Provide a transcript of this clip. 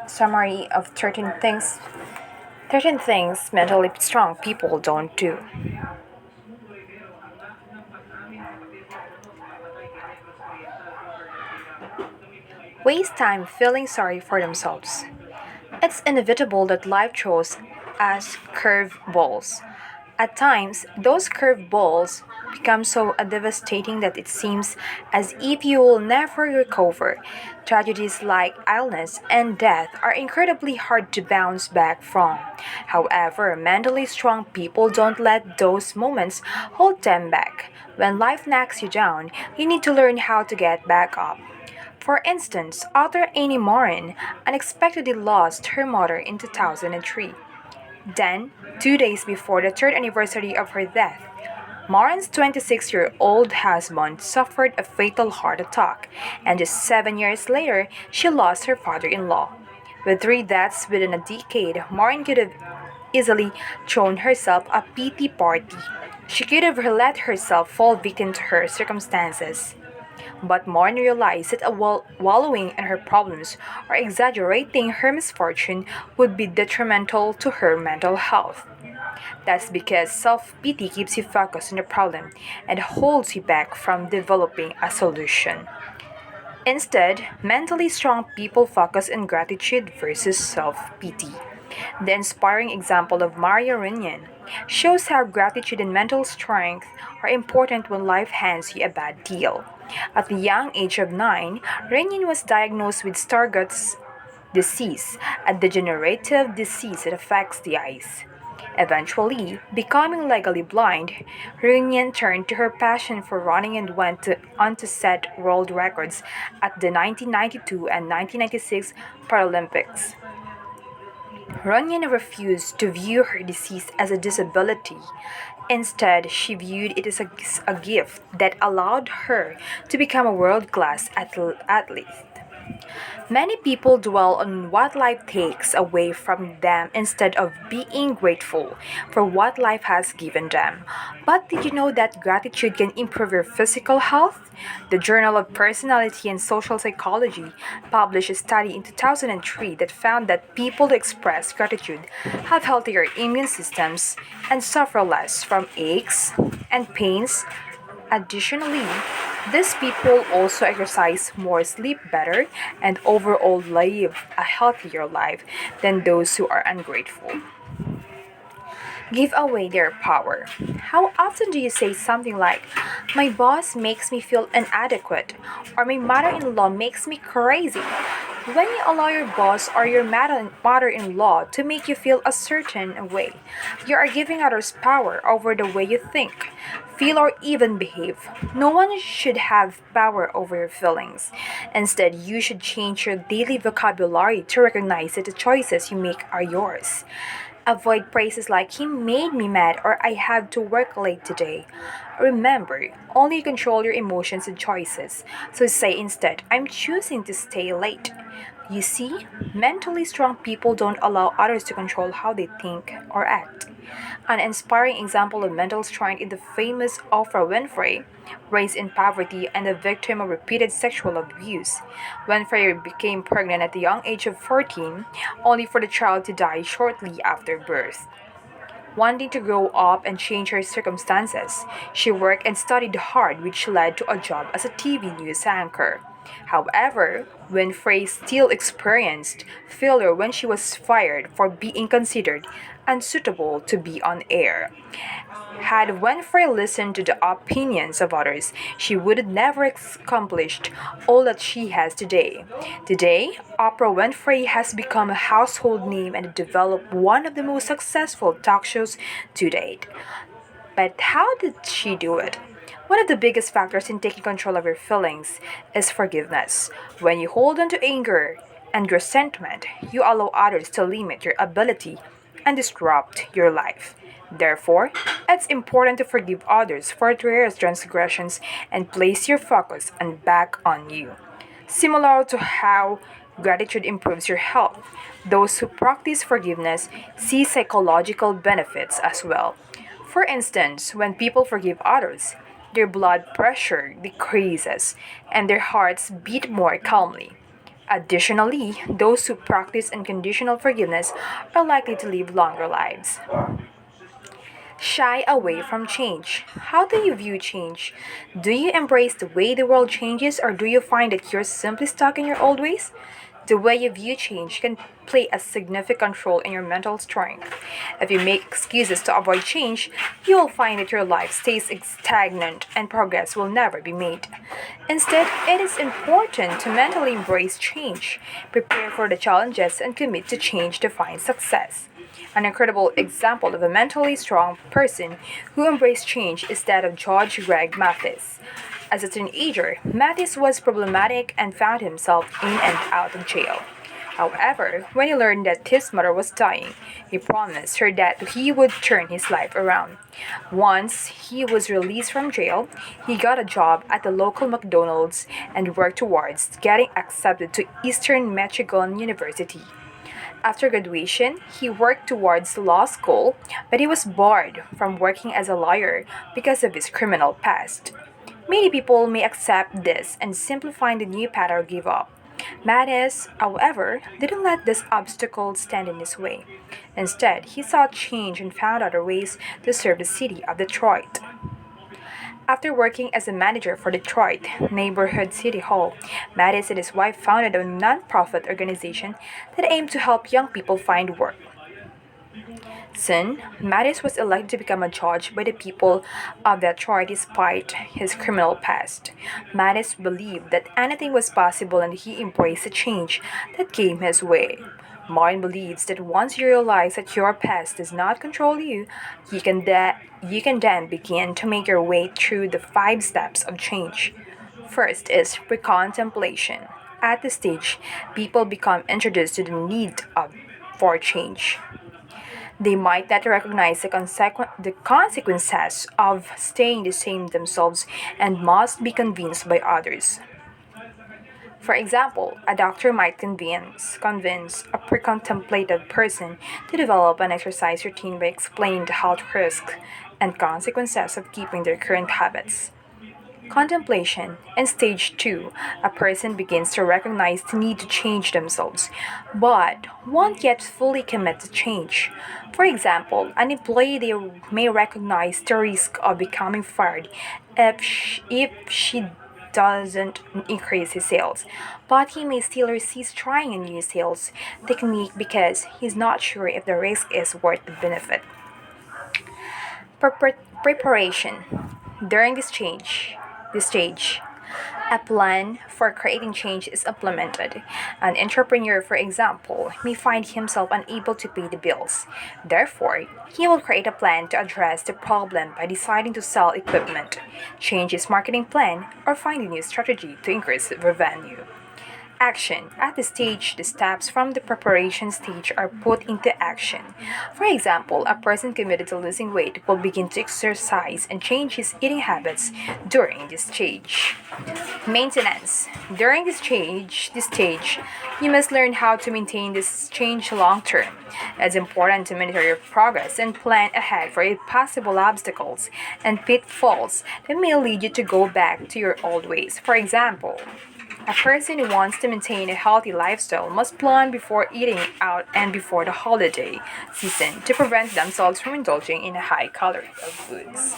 summary of 13 things mentally strong people don't do. Waste time feeling sorry for themselves. It's inevitable that life throws us curveballs. At times, those curveballs become so devastating that it seems as if you will never recover. Tragedies like illness and death are incredibly hard to bounce back from. However, mentally strong people don't let those moments hold them back. When life knocks you down, you need to learn how to get back up. For instance, author Annie Morin unexpectedly lost her mother in 2003. Then, 2 days before the third anniversary of her death, Morin's 26-year-old husband suffered a fatal heart attack, and just 7 years later, she lost her father in law. With three deaths within a decade, Morin could have easily thrown herself a pity party. She could have let herself fall victim to her circumstances. But Morn realized that wallowing in her problems or exaggerating her misfortune would be detrimental to her mental health. That's because self pity keeps you focused on the problem and holds you back from developing a solution. Instead, mentally strong people focus on gratitude versus self pity. The inspiring example of Maria Runyan shows how gratitude and mental strength are important when life hands you a bad deal. At the young age of 9, Runyan was diagnosed with Stargardt's disease, a degenerative disease that affects the eyes. Eventually, becoming legally blind, Runyan turned to her passion for running and on to set world records at the 1992 and 1996 Paralympics. Runyan refused to view her disease as a disability. Instead, she viewed it as a gift that allowed her to become a world class athlete. Many people dwell on what life takes away from them instead of being grateful for what life has given them. But did you know that gratitude can improve your physical health? The Journal of Personality and Social Psychology published a study in 2003 that found that people who express gratitude have healthier immune systems and suffer less from aches and pains. Additionally, these people also exercise more, sleep better, and overall live a healthier life than those who are ungrateful. Give away their power. How often do you say something like, "My boss makes me feel inadequate," or "My mother in law makes me crazy"? When you allow your boss or your mother in law to make you feel a certain way, you are giving others power over the way you think, feel, or even behave. No one should have power over your feelings. Instead, you should change your daily vocabulary to recognize that the choices you make are yours. Avoid phrases like "he made me mad" or "I have to work late today." Remember, only you control your emotions and choices. So say instead, "I'm choosing to stay late." You see, mentally strong people don't allow others to control how they think or act. An inspiring example of mental strength is the famous Oprah Winfrey, raised in poverty and a victim of repeated sexual abuse. Winfrey became pregnant at the young age of 14, only for the child to die shortly after birth. Wanting to grow up and change her circumstances, she worked and studied hard, which led to a job as a TV news anchor. However, Winfrey still experienced failure when she was fired for being considered unsuitable to be on air. Had Winfrey listened to the opinions of others, she would have never accomplished all that she has today. Today, Oprah Winfrey has become a household name and developed one of the most successful talk shows to date. But how did she do it? One of the biggest factors in taking control of your feelings is forgiveness. When you hold on to anger and resentment, you allow others to limit your ability and disrupt your life. Therefore, it's important to forgive others for their transgressions and place your focus and back on you. Similar to how gratitude improves your health, those who practice forgiveness see psychological benefits as well. For instance, when people forgive others, their blood pressure decreases and their hearts beat more calmly. Additionally, those who practice unconditional forgiveness are likely to live longer lives. Shy away from change. How do you view change? Do you embrace the way the world changes, or do you find that you're simply stuck in your old ways? The way you view change can play a significant role in your mental strength. If you make excuses to avoid change, you will find that your life stays stagnant and progress will never be made. Instead, it is important to mentally embrace change, prepare for the challenges, and commit to change to find success. An incredible example of a mentally strong person who embraced change is that of George Greg Mathis. As a teenager, Mathis was problematic and found himself in and out of jail. However, when he learned that his mother was dying, he promised her that he would turn his life around. Once he was released from jail, he got a job at the local McDonald's and worked towards getting accepted to Eastern Michigan University. After graduation, he worked towards law school, but he was barred from working as a lawyer because of his criminal past. Many people may accept this and simply find a new path or give up. Mattis, however, didn't let this obstacle stand in his way. Instead, he sought change and found other ways to serve the city of Detroit. After working as a manager for Detroit Neighborhood City Hall, Mattis and his wife founded a nonprofit organization that aimed to help young people find work. Soon, Mattis was elected to become a judge by the people of Detroit despite his criminal past. Mattis believed that anything was possible and he embraced the change that came his way. Martin believes that once you realize that your past does not control you, you can then begin to make your way through the 5 steps of change. First is pre-contemplation. At this stage, people become introduced to the need for change. They might not recognize the consequences of staying the same themselves and must be convinced by others. For example, a doctor might convince a pre-contemplative person to develop an exercise routine by explaining the health risks and consequences of keeping their current habits. Contemplation. In stage 2, a person begins to recognize the need to change themselves, but won't yet fully commit to change. For example, an employee they may recognize the risk of becoming fired if she doesn't increase his sales, but he may still resist trying a new sales technique because he's not sure if the risk is worth the benefit. Preparation. During this stage, a plan for creating change is implemented. An entrepreneur, for example, may find himself unable to pay the bills. Therefore, he will create a plan to address the problem by deciding to sell equipment, change his marketing plan, or find a new strategy to increase revenue. Action. At this stage, the steps from the preparation stage are put into action. For example, a person committed to losing weight will begin to exercise and change his eating habits during this stage. Maintenance. During this stage, you must learn how to maintain this change long term. It's important to monitor your progress and plan ahead for possible obstacles and pitfalls that may lead you to go back to your old ways. For example, a person who wants to maintain a healthy lifestyle must plan before eating out and before the holiday season to prevent themselves from indulging in high calorie foods.